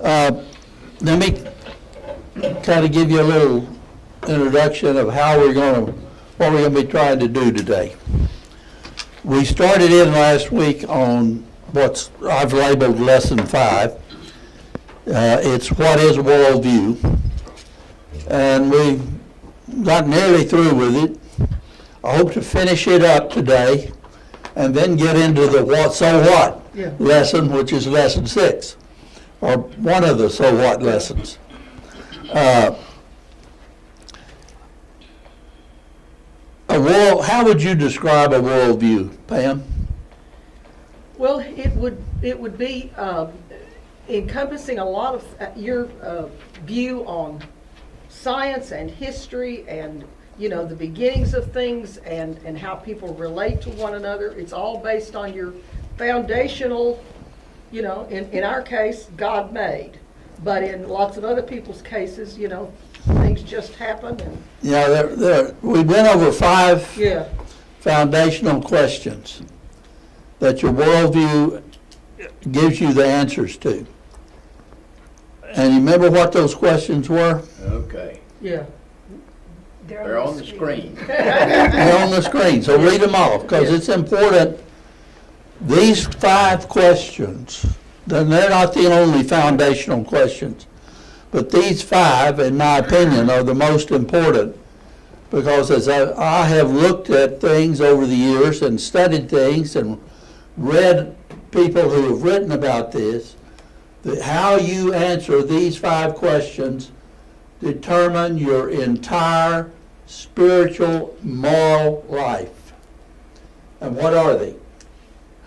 Let me kind of give you a little introduction of what we're going to be trying to do today. We started in last week on what I've labeled Lesson 5. It's what is worldview, and we've got nearly through with it. I hope to finish it up today and then get into the lesson, which is Lesson 6, or one of the so what lessons. How would you describe a worldview, Pam? Well, it would be encompassing a lot of your view on science and history and the beginnings of things and how people relate to one another. It's all based on your foundational, in our case, God made. But in lots of other people's cases, things just happen. We went over 5 foundational questions that your worldview gives you the answers to. And you remember what those questions were? Okay. Yeah. They're on the screen. They're on the screen, so read them off, because it's important. These 5 questions, they're not the only foundational questions, but these 5, in my opinion, are the most important, because as I have looked at things over the years and studied things and read people who have written about this, that how you answer these 5 questions determine your entire spiritual, moral life. And what are they?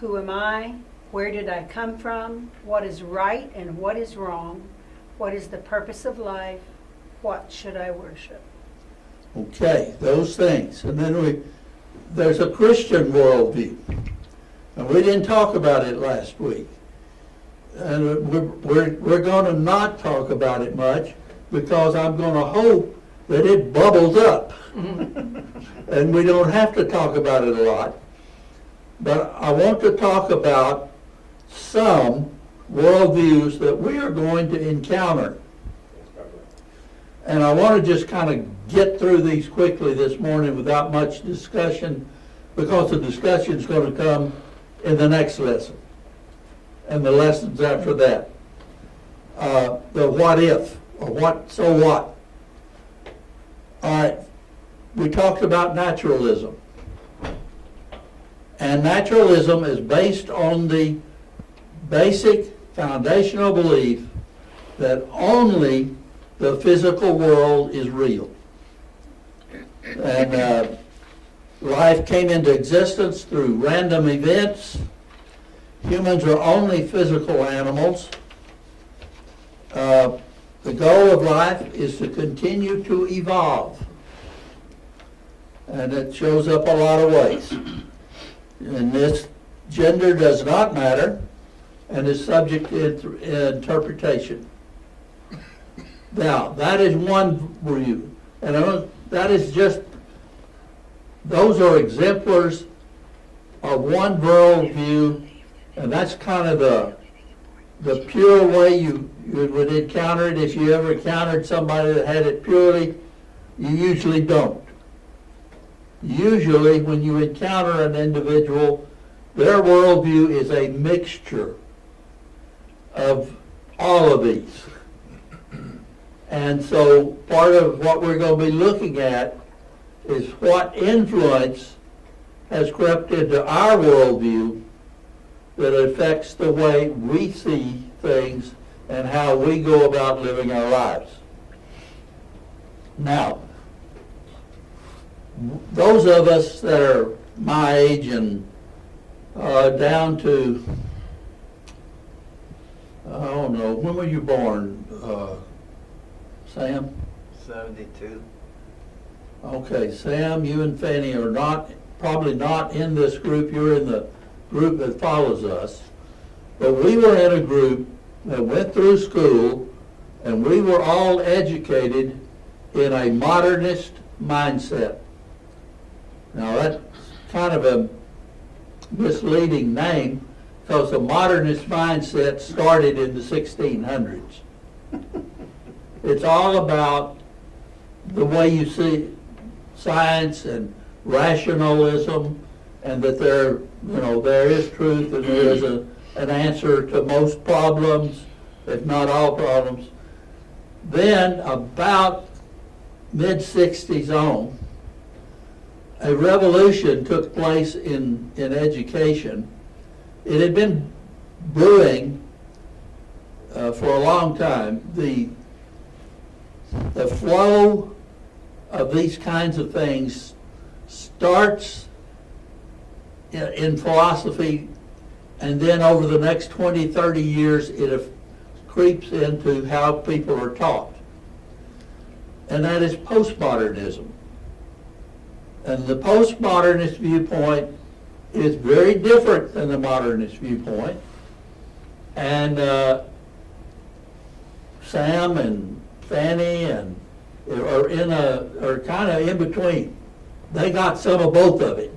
Who am I? Where did I come from? What is right and what is wrong? What is the purpose of life? What should I worship? Okay, those things. And then there's a Christian worldview. And we didn't talk about it last week. And we're going to not talk about it much, because I'm going to hope that it bubbles up. And we don't have to talk about it a lot. But I want to talk about some worldviews that we are going to encounter. And I want to just kind of get through these quickly this morning without much discussion, because the discussion is going to come in the next lesson and the lessons after that. The what if, or so what. All right, we talked about naturalism. And naturalism is based on the basic foundational belief that only the physical world is real. And life came into existence through random events. Humans are only physical animals. The goal of life is to continue to evolve. And it shows up a lot of ways. And this gender does not matter and is subject to interpretation. Now, that is one view. And that is just, those are exemplars of one worldview, and that's kind of the pure way you would encounter it. If you ever encountered somebody that had it purely, you usually don't. Usually, when you encounter an individual, their worldview is a mixture of all of these. And so part of what we're going to be looking at is what influence has crept into our worldview that affects the way we see things and how we go about living our lives. Now, those of us that are my age and down to, I don't know, when were you born, Sam? 72. Okay, Sam, you and Fanny are probably not in this group. You're in the group that follows us. But we were in a group that went through school, and we were all educated in a modernist mindset. Now, that's kind of a misleading name, because the modernist mindset started in the 1600s. It's all about the way you see science and rationalism, and that there is truth and there is an answer to most problems, if not all problems. Then about mid-60s on, a revolution took place in education. It had been brewing for a long time. The flow of these kinds of things starts in philosophy, and then over the next 20, 30 years, it creeps into how people are taught. And that is postmodernism. And the postmodernist viewpoint is very different than the modernist viewpoint. And Sam and Fanny are kind of in between. They got some of both of it.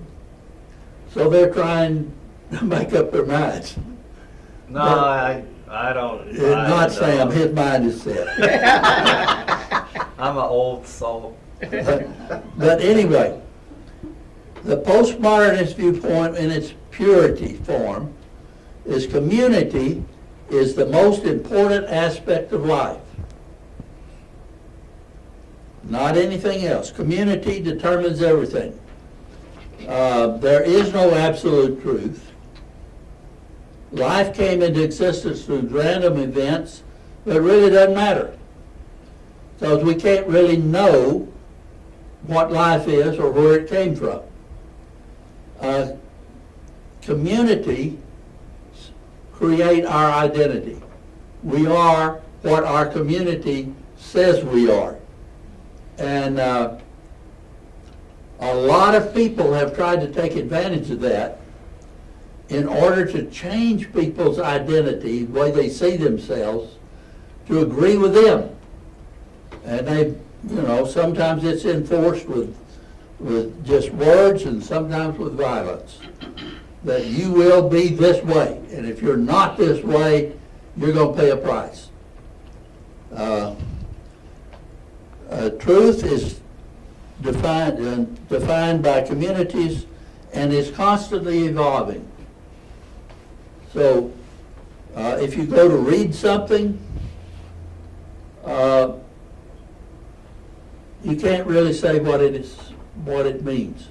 So they're trying to make up their minds. No, I don't. Not Sam, his mind is set. I'm an old soul. But anyway, the postmodernist viewpoint in its purity form is community is the most important aspect of life. Not anything else. Community determines everything. There is no absolute truth. Life came into existence through random events, but it really doesn't matter. Because we can't really know what life is or where it came from. Community create our identity. We are what our community says we are. And a lot of people have tried to take advantage of that in order to change people's identity, the way they see themselves, to agree with them. And they, sometimes it's enforced with just words and sometimes with violence. That you will be this way, and if you're not this way, you're going to pay a price. Truth is defined by communities and is constantly evolving. So if you go to read something, you can't really say what it means,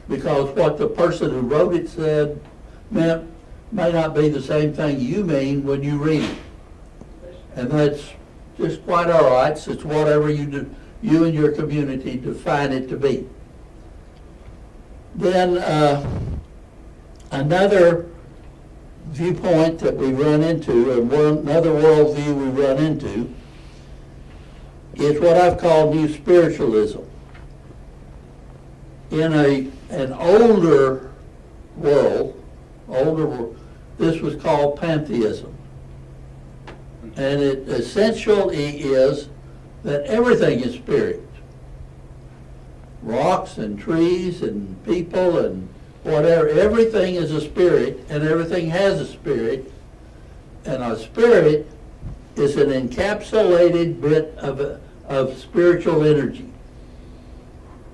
because what the person who wrote it said may not be the same thing you mean when you read it. And that's just quite all right. So it's whatever you and your community define it to be. Then another viewpoint that we run into, and another worldview we run into, is what I've called New Spiritualism. In an older world, this was called pantheism. And it essentially is that everything is spirit. Rocks and trees and people and whatever, everything is a spirit, and everything has a spirit. And a spirit is an encapsulated bit of spiritual energy.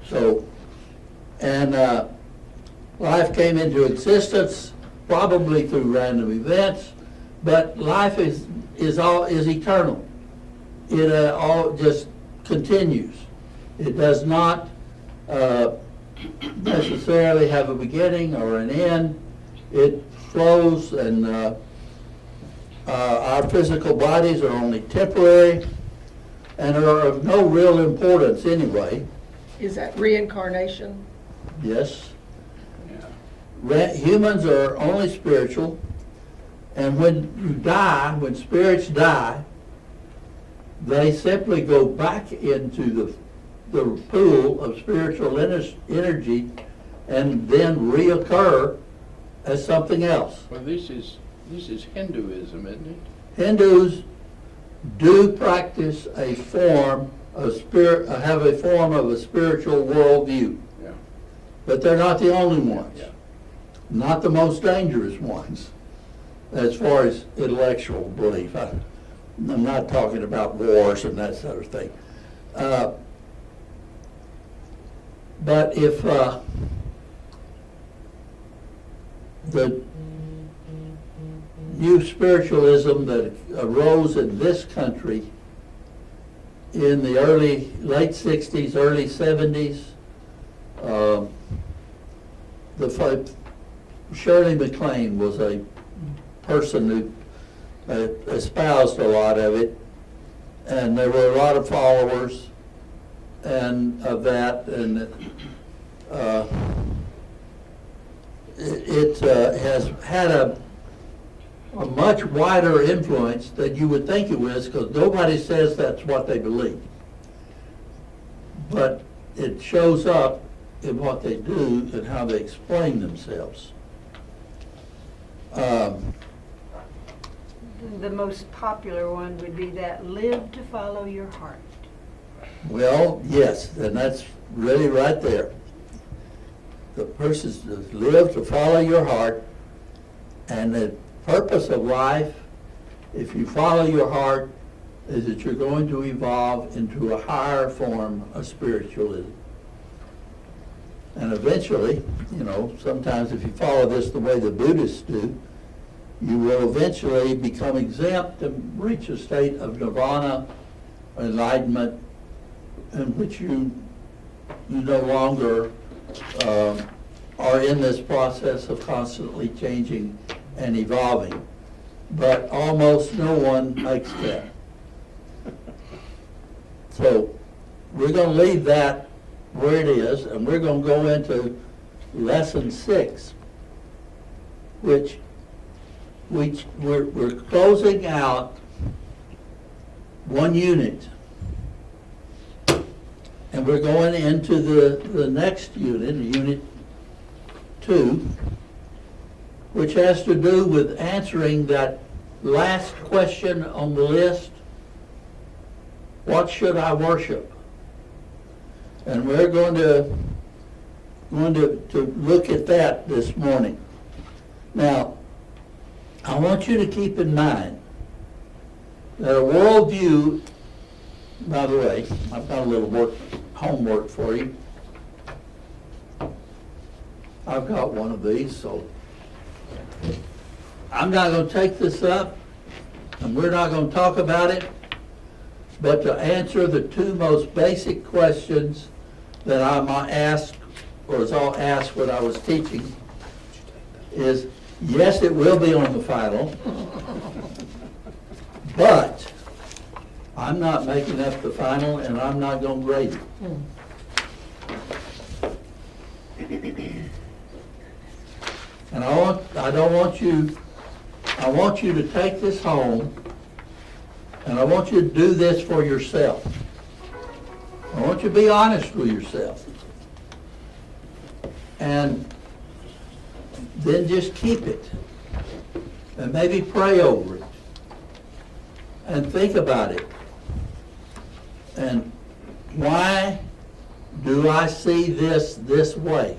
So, and life came into existence probably through random events, but life is eternal. It all just continues. It does not necessarily have a beginning or an end. It flows, and our physical bodies are only temporary and are of no real importance anyway. Is that reincarnation? Yes. Humans are only spiritual, and when you die, when spirits die, they simply go back into the pool of spiritual energy and then reoccur as something else. Well, this is Hinduism, isn't it? Hindus do practice a form of have a form of a spiritual worldview. Yeah. But they're not the only ones. Yeah. Not the most dangerous ones. as far as intellectual belief. I'm not talking about wars and that sort of thing. But if the new spiritualism that arose in this country in the late 60s, early 70s, Shirley MacLaine was a person who espoused a lot of it, and there were a lot of followers and of that, and it has had a much wider influence than you would think it was, because nobody says that's what they believe. But it shows up in what they do and how they explain themselves. The most popular one would be that live to follow your heart. Well, yes, and that's really right there. The person's to live to follow your heart, and the purpose of life, if you follow your heart, is that you're going to evolve into a higher form of spiritualism. And eventually, sometimes if you follow this the way the Buddhists do, you will eventually become exempt and reach a state of nirvana, enlightenment, in which you no longer are in this process of constantly changing and evolving. But almost no one makes that. So we're going to leave that where it is, and we're going to go into lesson 6, which we're closing out one unit, and we're going into the next unit, Unit 2, which has to do with answering that last question on the list: what should I worship? And we're going to look at that this morning. Now, I want you to keep in mind that a worldview, by the way, I've got a little homework for you. I've got one of these, so I'm not going to take this up, and we're not going to talk about it, but to answer the two most basic questions that I'm asked, or was all asked when I was teaching, is, yes, it will be on the final, but I'm not making up the final, and I'm not going to grade it. And I want you to take this home, and I want you to do this for yourself. I want you to be honest with yourself. And then just keep it. And maybe pray over it. And think about it. And why do I see this way?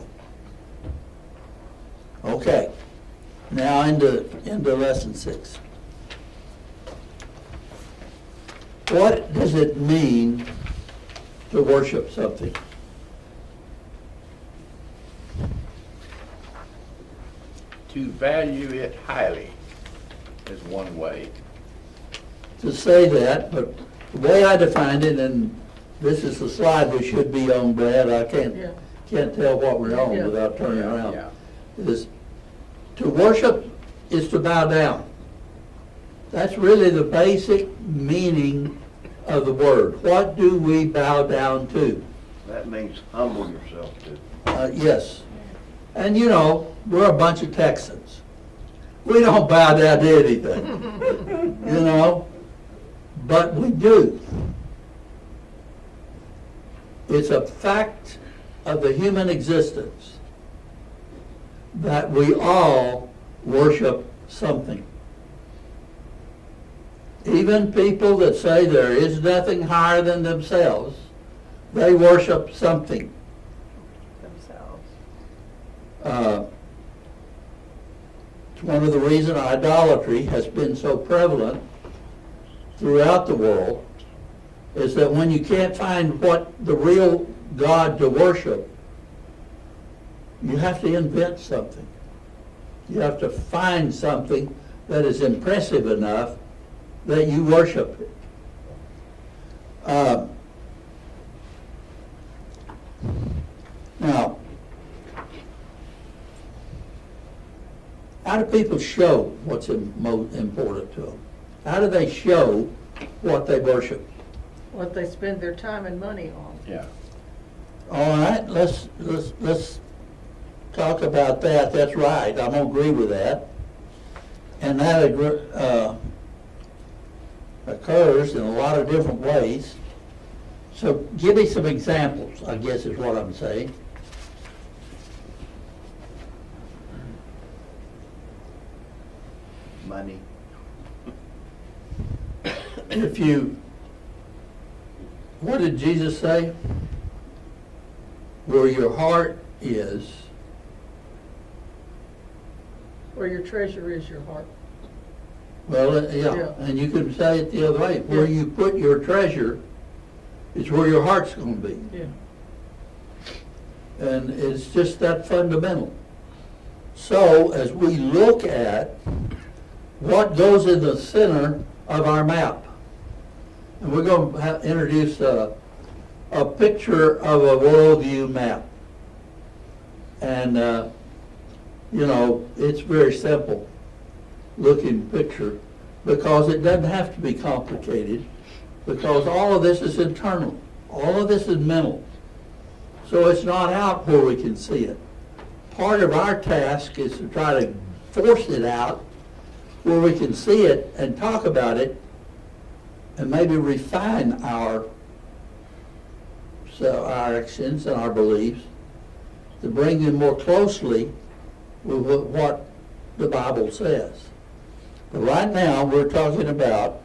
Okay. Now into lesson 6. What does it mean to worship something? To value it highly is one way. To say that, but the way I defined it, and this is the slide we should be on, Brad, I Yeah. can't tell what we're on Yeah. without turning around. Yeah. Is to worship is to bow down. That's really the basic meaning of the word. What do we bow down to? That means humble yourself to. Yes. And we're a bunch of Texans. We don't bow down to anything, but we do. It's a fact of the human existence that we all worship something. Even people that say there is nothing higher than themselves, they worship something. Themselves. It's one of the reasons idolatry has been so prevalent throughout the world, is that when you can't find what the real God to worship, you have to invent something. You have to find something that is impressive enough that you worship it. Now, how do people show what's most important to them? How do they show what they worship? What they spend their time and money on. Yeah. All right, let's talk about that. That's right. I'm gonna agree with that. And that occurs in a lot of different ways. So give me some examples, I guess is what I'm saying. Money. What did Jesus say? Where your heart is, Where your treasure is, your heart. well, yeah, Yeah. and you could say it the other way. Where Yeah. you put your treasure is where your heart's gonna be. Yeah. And it's just that fundamental. So as we look at what goes in the center of our map, and we're going to introduce a picture of a worldview map. And, you know, it's very simple looking picture because it doesn't have to be complicated because all of this is internal. All of this is mental. So it's not out where we can see it. Part of our task is to try to force it out where we can see it and talk about it and maybe refine our actions and our beliefs to bring them more closely with what the Bible says. But right now, we're talking about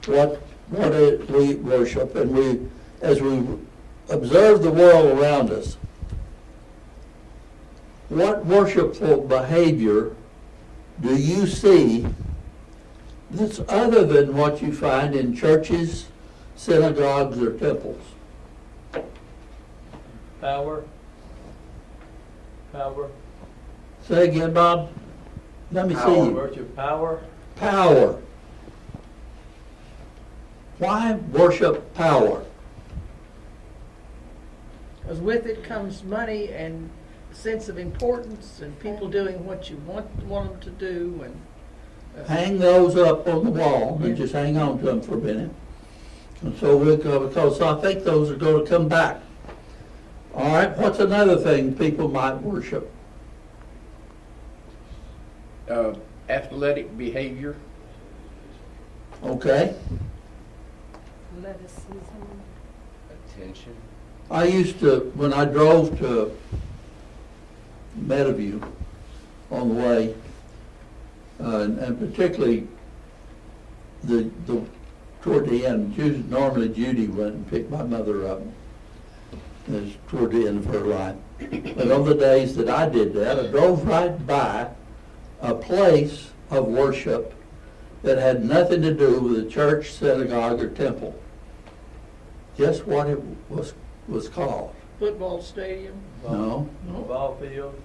what we worship, and as we observe the world around us, what worshipful behavior do you see that's other than what you find in churches, synagogues, or temples? Power. Say again, Bob. Let me see Power. you. Worship power. Power. Why worship power? Because with it comes money and sense of importance and people doing what you want them to do and. Hang those up on the wall and Yeah. just hang on to them for a minute. And so we'll go, because I think those are going to come back. All right, what's another thing people might worship? Athletic behavior. Okay. Athleticism. Attention. I used to, when I drove to Meadowview on the way, and particularly toward the end, normally Judy went and picked my mother up. It was toward the end of her life. But on the days that I did that, I drove right by a place of worship that had nothing to do with a church, synagogue, or temple. Guess what it was called? Football stadium. No, Ball field.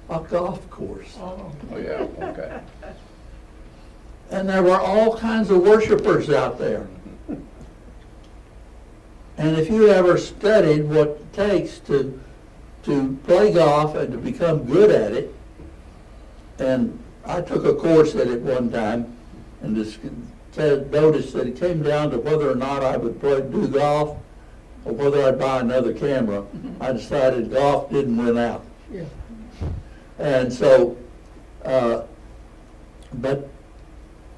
a golf course. Oh. Oh, yeah, okay. And there were all kinds of worshipers out there. And if you ever studied what it takes to play golf and to become good at it, and I took a course at it one time and just noticed that it came down to whether or not I would do golf or whether I'd buy another camera. I decided golf didn't win out. Yeah. And so, but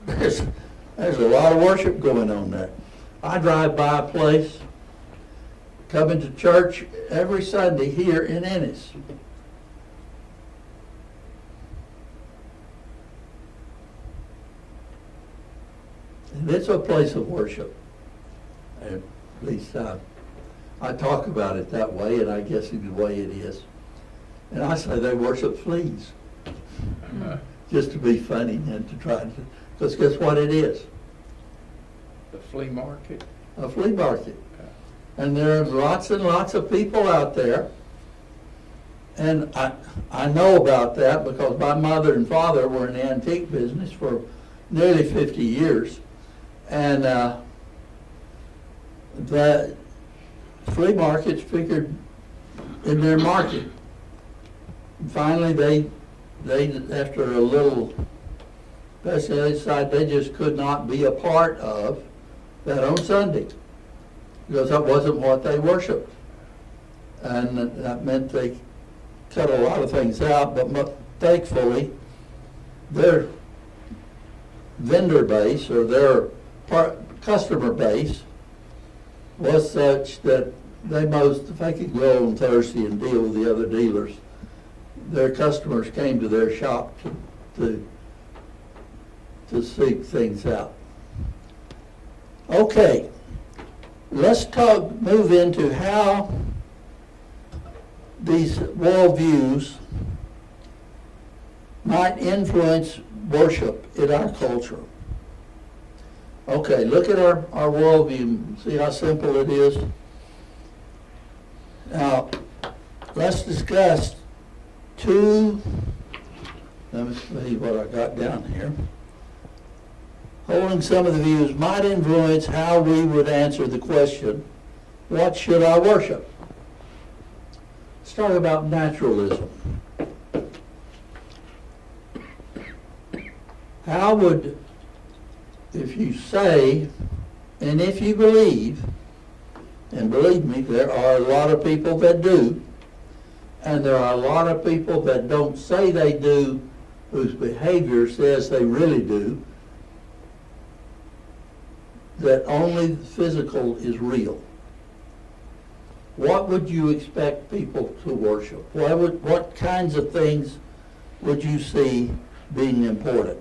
there's a lot of worship going on there. I drive by a place, coming to church every Sunday here in Ennis. And it's a place of worship. At least I talk about it that way, and I guess it's the way it is. And I say they worship fleas. just to be funny and to try to, because guess what it is? The flea market. A flea market. And there are lots and lots of people out there. And I know about that because my mother and father were in the antique business for nearly 50 years. And the flea markets figured in their market. And finally, they after a little, they decided they just could not be a part of that on Sunday because that wasn't what they worshiped. And that meant they cut a lot of things out, but thankfully, their vendor base or their customer base was such that if they could go on Thursday and deal with the other dealers, their customers came to their shop to seek things out. Okay, let's move into how these worldviews might influence worship in our culture. Okay, look at our worldview. See how simple it is? Now, let's discuss let me see what I got down here. Holding some of the views might influence how we would answer the question, what should I worship? Let's talk about naturalism. How would, if you say, and if you believe, and believe me, there are a lot of people that do, and there are a lot of people that don't say they do, whose behavior says they really do, that only the physical is real. What would you expect people to worship? What kinds of things would you see being important?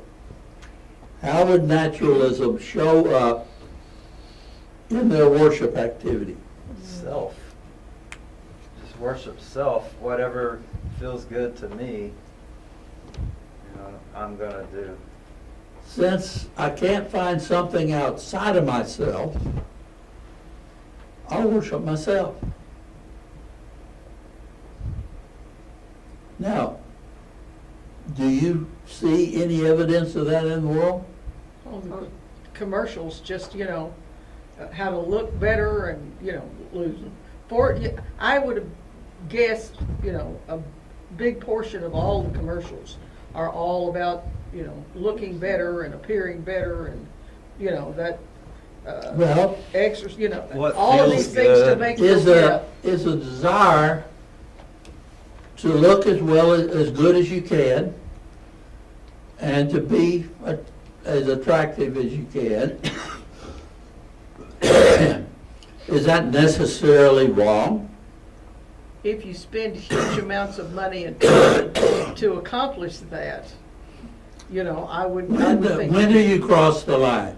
How would naturalism show up in their worship activity? Self. Just worship self. Whatever feels good to me, I'm gonna do. Since I can't find something outside of myself, I'll worship myself. Now, do you see any evidence of that in the world? Commercials, just, how to look better and, losing. I would have guessed, a big portion of all the commercials are all about, looking better and appearing better and, that, Well, What all of feels these things to good make you is feel a desire to look as good as you can and to be as attractive as you can. Is that necessarily wrong? if you spend huge amounts of money and to accomplish that, I would think. When do you cross the line?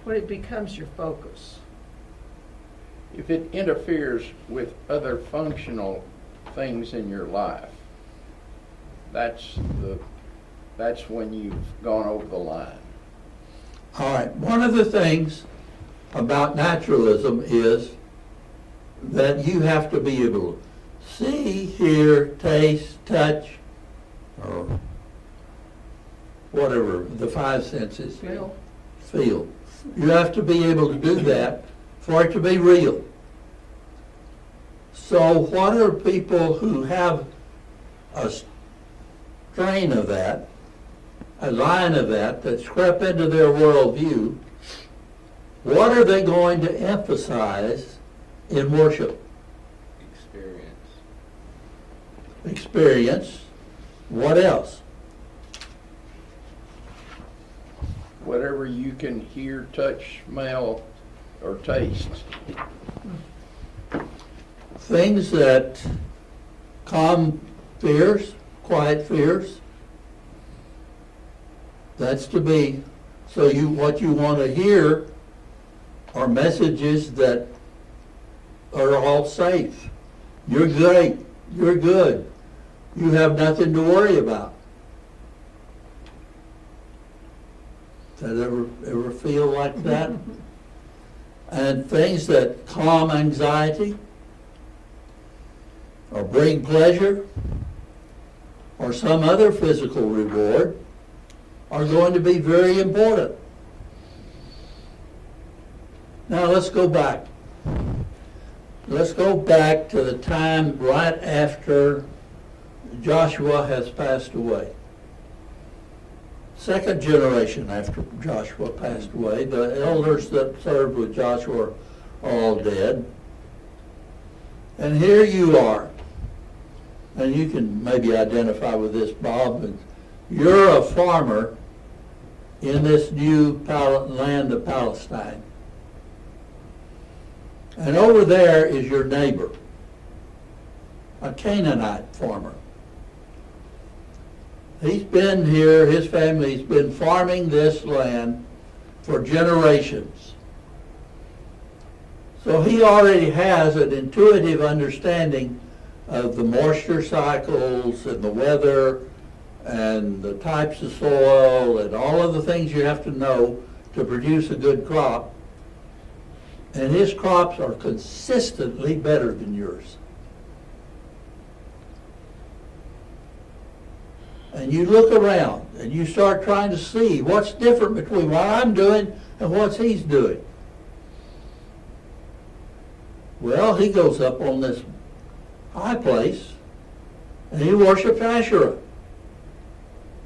When it becomes your focus. If it interferes with other functional things in your life, that's when you've gone over the line. All right, one of the things about naturalism is that you have to be able to see, hear, taste, touch, or whatever, the five senses. Feel. You have to be able to do that for it to be real. So what are people who have a strain of that, a line of that's crept into their worldview, what are they going to emphasize in worship? Experience. What else? Whatever you can hear, touch, smell, or taste. Things that calm fears, quiet fears. That's to be, so what you want to hear are messages that are all safe. You're great. You're good. you have nothing to worry about. Does that ever feel like that? And things that calm anxiety or bring pleasure or some other physical reward are going to be very important. Now let's go back. Let's go back to the time right after Joshua has passed away. Second generation after Joshua passed away, the elders that served with Joshua are all dead. And here you are. And you can maybe identify with this, Bob, but you're a farmer in this new land of Palestine. And over there is your neighbor, a Canaanite farmer. He's been here, his family's been farming this land for generations. So he already has an intuitive understanding of the moisture cycles and the weather and the types of soil and all of the things you have to know to produce a good crop. And his crops are consistently better than yours. And you look around and you start trying to see what's different between what I'm doing and what he's doing. Well, he goes up on this high place and he worships Asherah.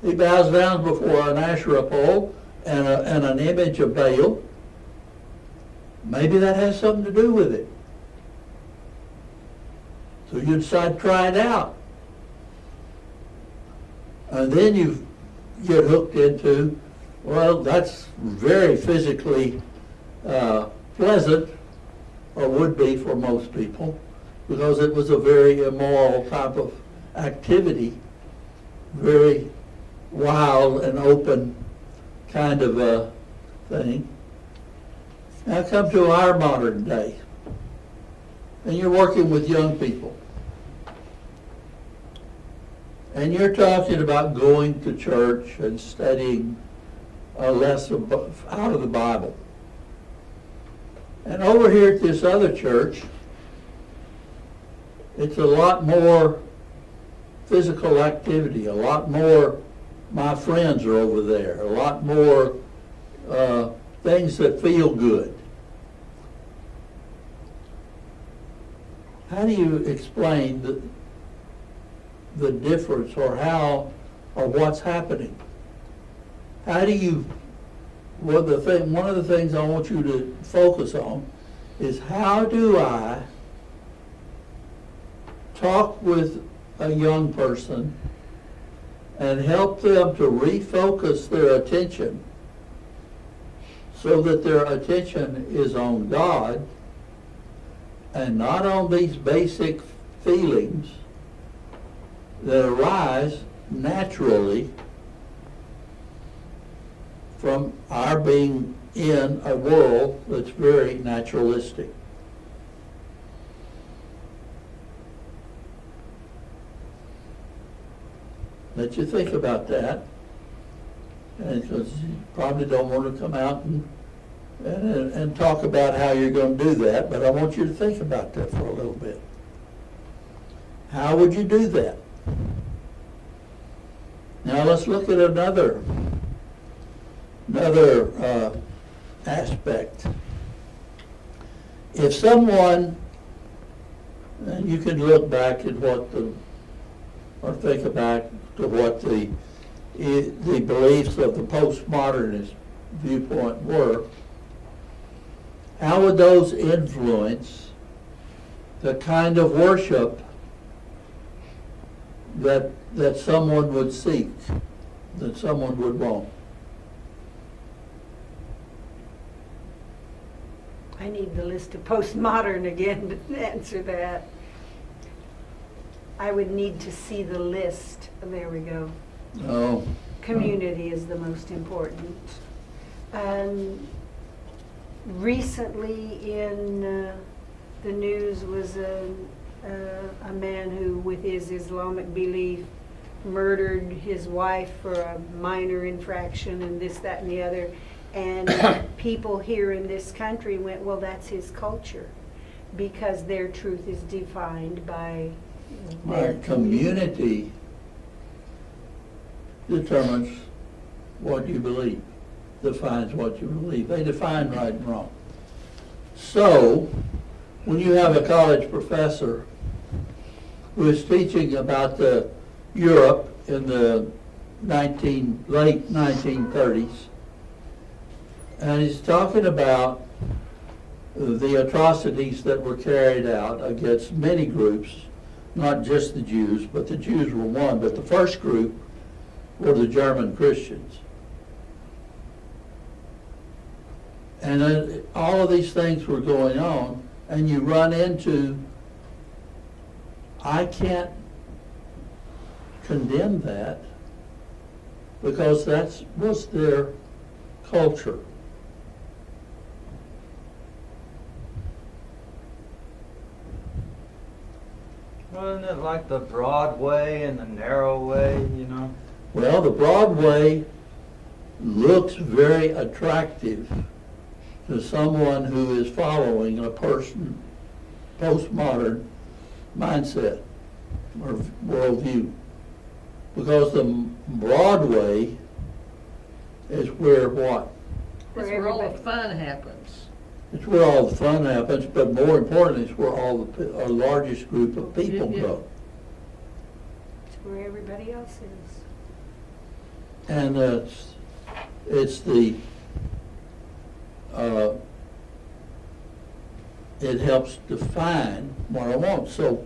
He bows down before an Asherah pole and an image of Baal. Maybe that has something to do with it. So you decide to try it out. And then you get hooked into, well, that's very physically pleasant, or would be for most people, because it was a very immoral type of activity, very wild and open kind of a thing. Now come to our modern day, and you're working with young people. And you're talking about going to church and studying less out of the Bible. And over here at this other church, it's a lot more physical activity, a lot more, my friends are over there, a lot more things that feel good. How do you explain the difference, or how, or what's happening? How do you, one of the things I want you to focus on is, how do I talk with a young person and help them to refocus their attention so that their attention is on God and not on these basic feelings that arise naturally from our being in a world that's very naturalistic. Let you think about that, and because you probably don't want to come out and talk about how you're going to do that, but I want you to think about that for a little bit. How would you do that? Now let's look at another aspect. If someone, and you can look back at or think back to what the beliefs of the postmodernist viewpoint were, how would those influence the kind of worship that someone would seek, that someone would want? I need the list of postmodern again to answer that. I would need to see the list. There we go. Oh. Community is the most important. Recently in the news was an a man who, with his Islamic belief, murdered his wife for a minor infraction and this, that, and the other. And people here in this country went, well, that's his culture, because their truth is defined by their Our community determines what you believe, defines what you believe. They define right and wrong. So, when you have a college professor who is teaching about Europe in the late 1930s, and he's talking about the atrocities that were carried out against many groups, not just the Jews, but the Jews were one. But the first group were the German Christians. And then all of these things were going on, and you run into, I can't condemn that because that was their culture. Wasn't it like the broad way and the narrow way, you know? Well, the Broadway looks very attractive to someone who is following a person postmodern mindset or worldview. Because the Broadway is where what? It's where all the fun happens. It's where all the fun happens, but more importantly, it's where our largest group of people Yeah. go. It's where everybody else is. And it's the, it helps define what I want. So,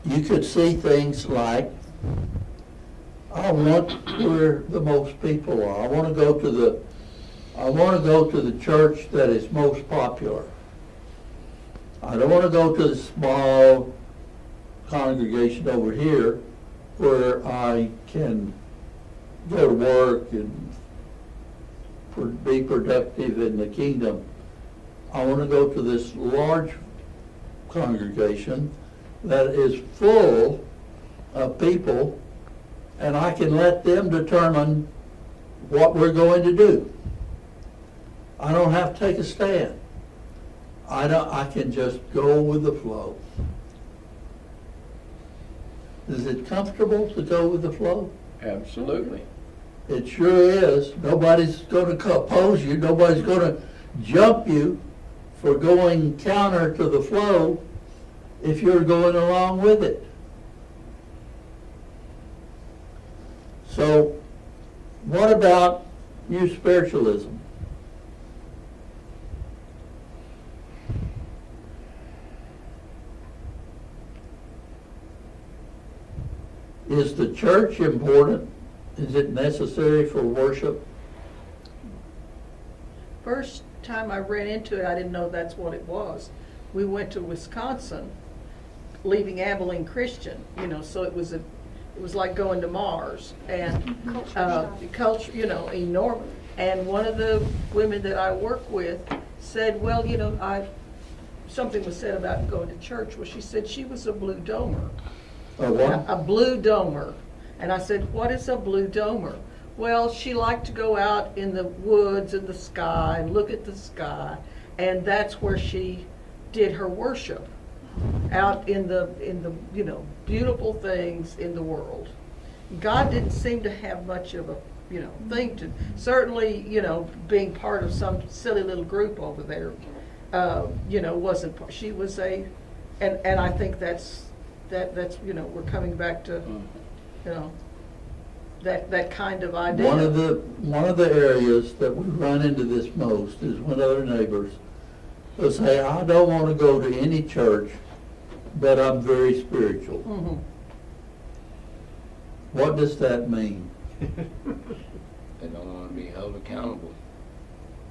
you could see things like, I want where the most people are. I want to go to the church that is most popular. I don't want to go to the small congregation over here where I can go to work and be productive in the kingdom. I want to go to this large congregation that is full of people, and I can let them determine what we're going to do. I don't have to take a stand. I can just go with the flow. Is it comfortable to go with the flow? Absolutely. It sure is. Nobody's going to oppose you. Nobody's going to jump you for going counter to the flow if you're going along with it. So, what about new spiritualism? Is the church important? Is it necessary for worship? First time I ran into it, I didn't know that's what it was. We went to Wisconsin, leaving Abilene Christian, so it was like going to Mars, and culture, enormous. And one of the women that I work with said, well, something was said about going to church. Well, she said she was a blue domer. Or what? A blue domer. And I said, what is a blue domer? Well, she liked to go out in the woods and the sky and look at the sky, and that's where she did her worship, out in the beautiful things in the world. God didn't seem to have much of a thing to, certainly, being part of some silly little group over there, wasn't, she was and I think that's we're coming back to, that kind of idea. One of the areas that we run into this most is when other neighbors will say, I don't want to go to any church, but I'm very spiritual. Mhm. What does that mean? They don't want to be held accountable.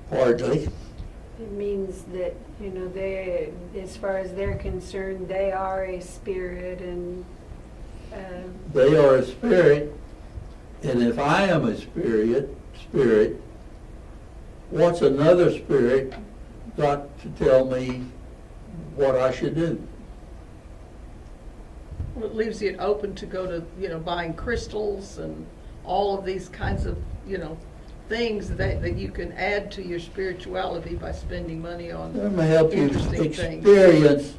Hardly. It means that, they, as far as they're concerned, they are a spirit, and They are a spirit, and if I am a spirit, what's another spirit got to tell me what I should do. Well, it leaves it open to go to, buying crystals and all of these kinds of, things that you can add to your spirituality by spending money on That may help you interesting things. experience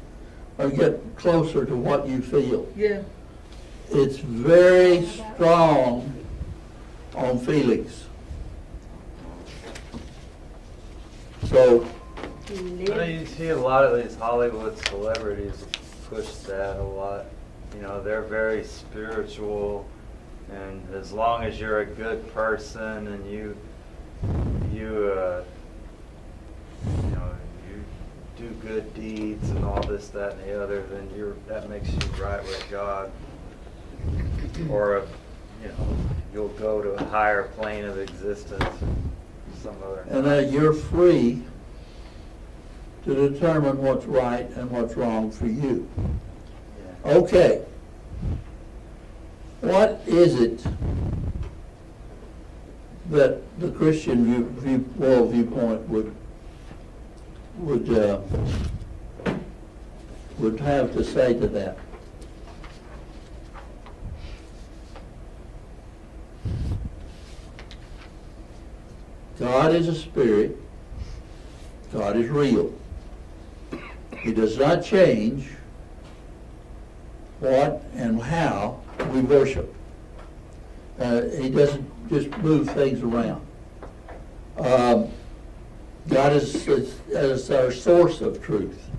or get closer to what you feel. Yeah, It's very strong on feelings. So, You see a lot of these Hollywood celebrities push that a lot. They're very spiritual, and as long as you're a good person and you do good deeds and all this, that, and the other, then that makes you right with God. Or you'll go to a higher plane of existence and some other. and that you're free to determine what's right and what's wrong for you. Yeah. Okay. What is it that the Christian world viewpoint would have to say to that? God is a spirit. God is real. He does not change what and how we worship. He doesn't just move things around. God is our source of truth.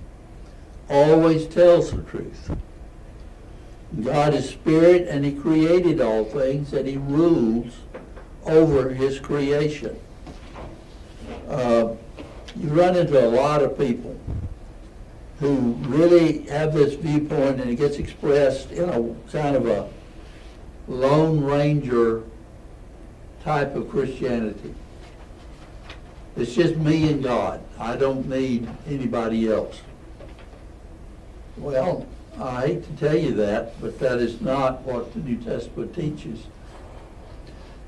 Always tells the truth. God is spirit, and He created all things, and He rules over His creation. You run into a lot of people who really have this viewpoint, and it gets expressed in a kind of a Lone Ranger type of Christianity. It's just me and God. I don't need anybody else. Well, I hate to tell you that, but that is not what the New Testament teaches.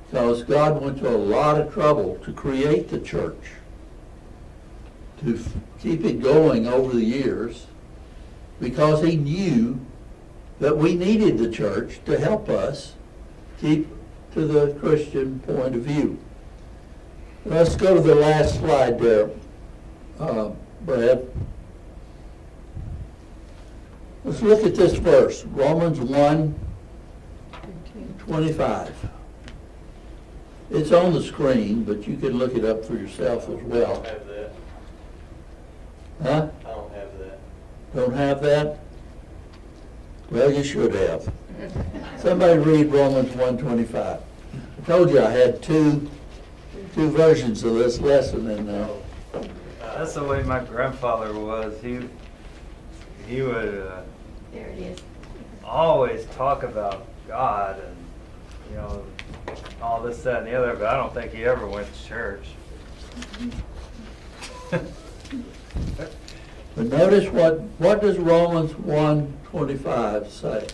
Because God went to a lot of trouble to create the church, to keep it going over the years, because He knew that we needed the church to help us keep to the Christian point of view. Let's go to the last slide there, Brad. Let's look at this verse, Romans 1:25. It's on the screen, but you can look it up for yourself as I don't well. have that. Huh? I don't have that. Don't have that? Well, you should have. Somebody read Romans 1:25. I told you I had two versions of this lesson in there. That's the way my grandfather was. He would There it is. always talk about God and all this, that, and the other, but I don't think he ever went to church. But notice what does Romans 1:25 say?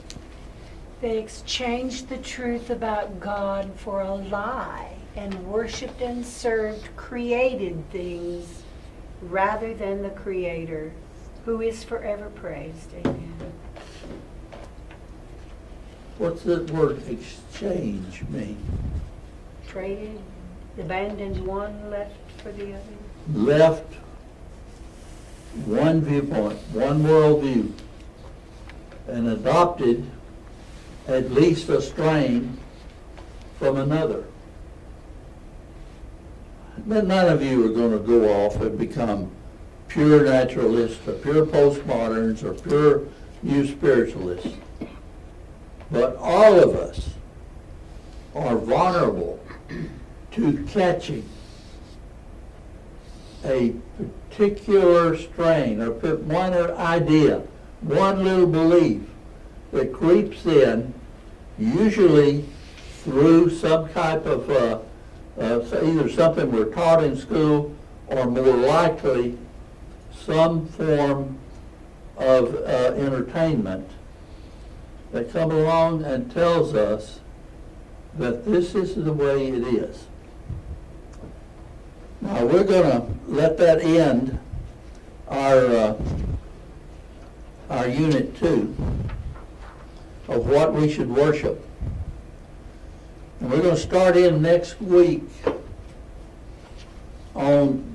They exchanged the truth about God for a lie and worshiped and served created things rather than the Creator, who is forever praised. Amen. What's the word exchange mean? Traded, abandoned one, left for the other. Left one viewpoint, one worldview, and adopted at least a strain from another. But none of you are going to go off and become pure naturalists or pure postmoderns or pure new spiritualists. But all of us are vulnerable to catching a particular strain or one idea, one little belief that creeps in, usually through some type of either something we're taught in school or more likely some form of entertainment that come along and tells us that this is the way it is. Now we're going to let that end our unit 2 of what we should worship. And we're going to start in next week on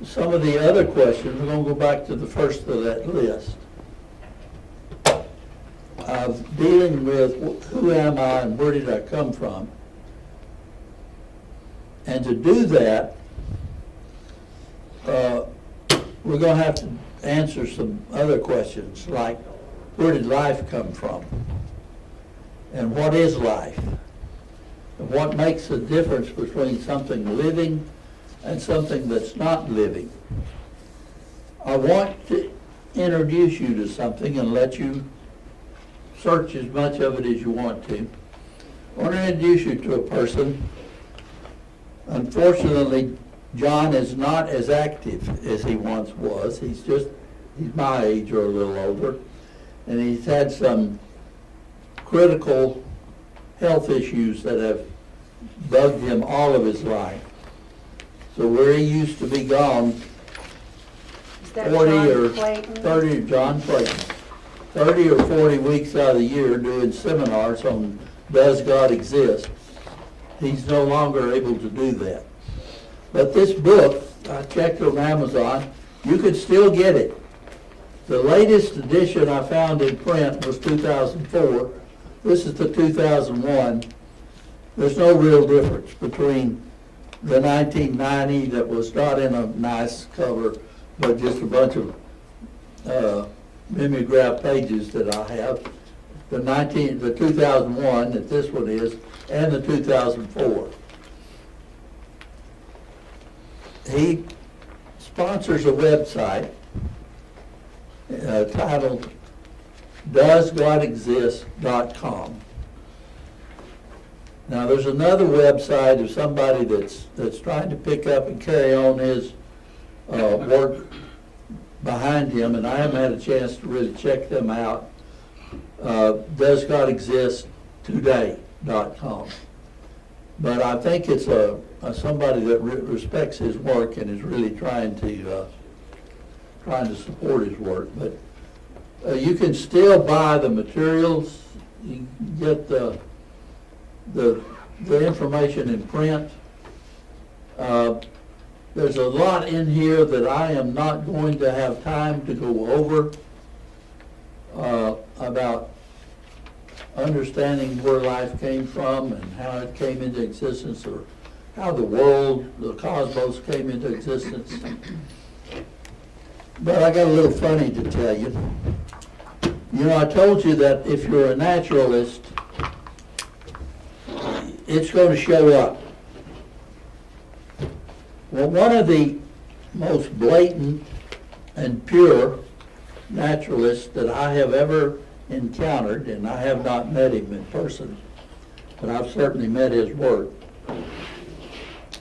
some of the other questions. We're going to go back to the first of that list of dealing with who am I and where did I come from. And to do that, we're going to have to answer some other questions like where did life come from? And what is life? And what makes the difference between something living and something that's not living? I want to introduce you to something and let you search as much of it as you want to. I want to introduce you to a person. Unfortunately, John is not as active as he once was. He's my age or a little older. And he's had some critical health issues that have bugged him all of his life. So where he used to be gone Is that 40 John or Clayton? 30, John Clayton, 30 or 40 weeks out of the year doing seminars on Does God Exist? He's no longer able to do that. But this book, I checked on Amazon, you could still get it. The latest edition I found in print was 2004. This is the 2001. There's no real difference between the 1990 that was not in a nice cover, but just a bunch of mimeograph pages that I have. The 2001 that this one is, and the 2004. He sponsors a website titled DoesGodExist.com. Now there's another website of somebody that's trying to pick up and carry on his work behind him, and I haven't had a chance to really check them out. DoesGodExistToday.com. But I think it's somebody that respects his work and is really trying to support his work. But you can still buy the materials. You can get the information in print. There's a lot in here that I am not going to have time to go over about understanding where life came from and how it came into existence, or how the world, the cosmos, came into existence. But I got a little funny to tell you. You know, I told you that if you're a naturalist, it's going to show up. Well, one of the most blatant and pure naturalists that I have ever encountered, and I have not met him in person, but I've certainly met his work,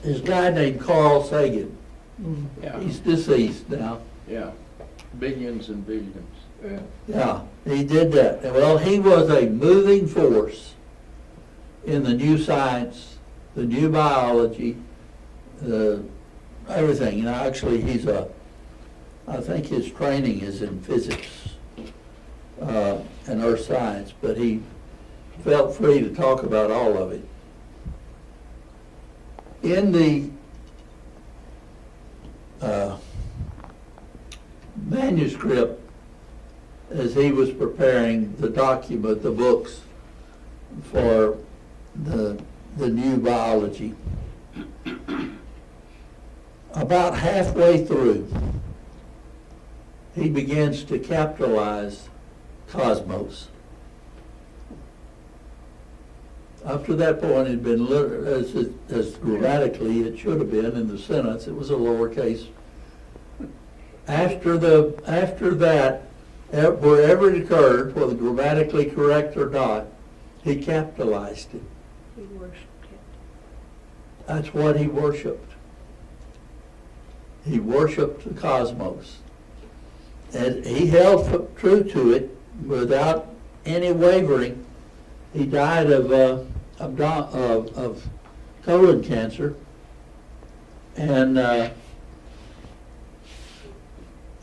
is a guy named Carl Sagan. Yeah, He's deceased now. yeah. Billions and billions. Yeah, he did that. Well, he was a moving force in the new science, the new biology, everything. You know, actually, I think his training is in physics and earth science, but he felt free to talk about all of it. In the manuscript, as he was preparing the document, the books for the new biology, about halfway through, he begins to capitalize cosmos. Up to that point, it had been, as grammatically it should have been in the sentence, it was a lowercase. After that, wherever it occurred, whether grammatically correct or not, he capitalized it. He worshipped it. That's what he worshipped. He worshipped the cosmos. And he held true to it without any wavering. He died of colon cancer. And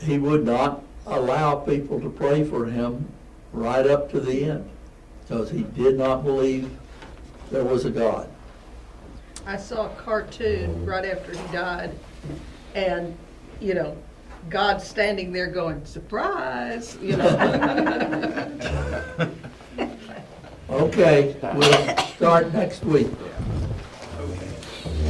he would not allow people to pray for him right up to the end, because he did not believe there was a God. I saw a cartoon right after he died, and, you know, God standing there going, surprise, you know. Okay, we'll start next week.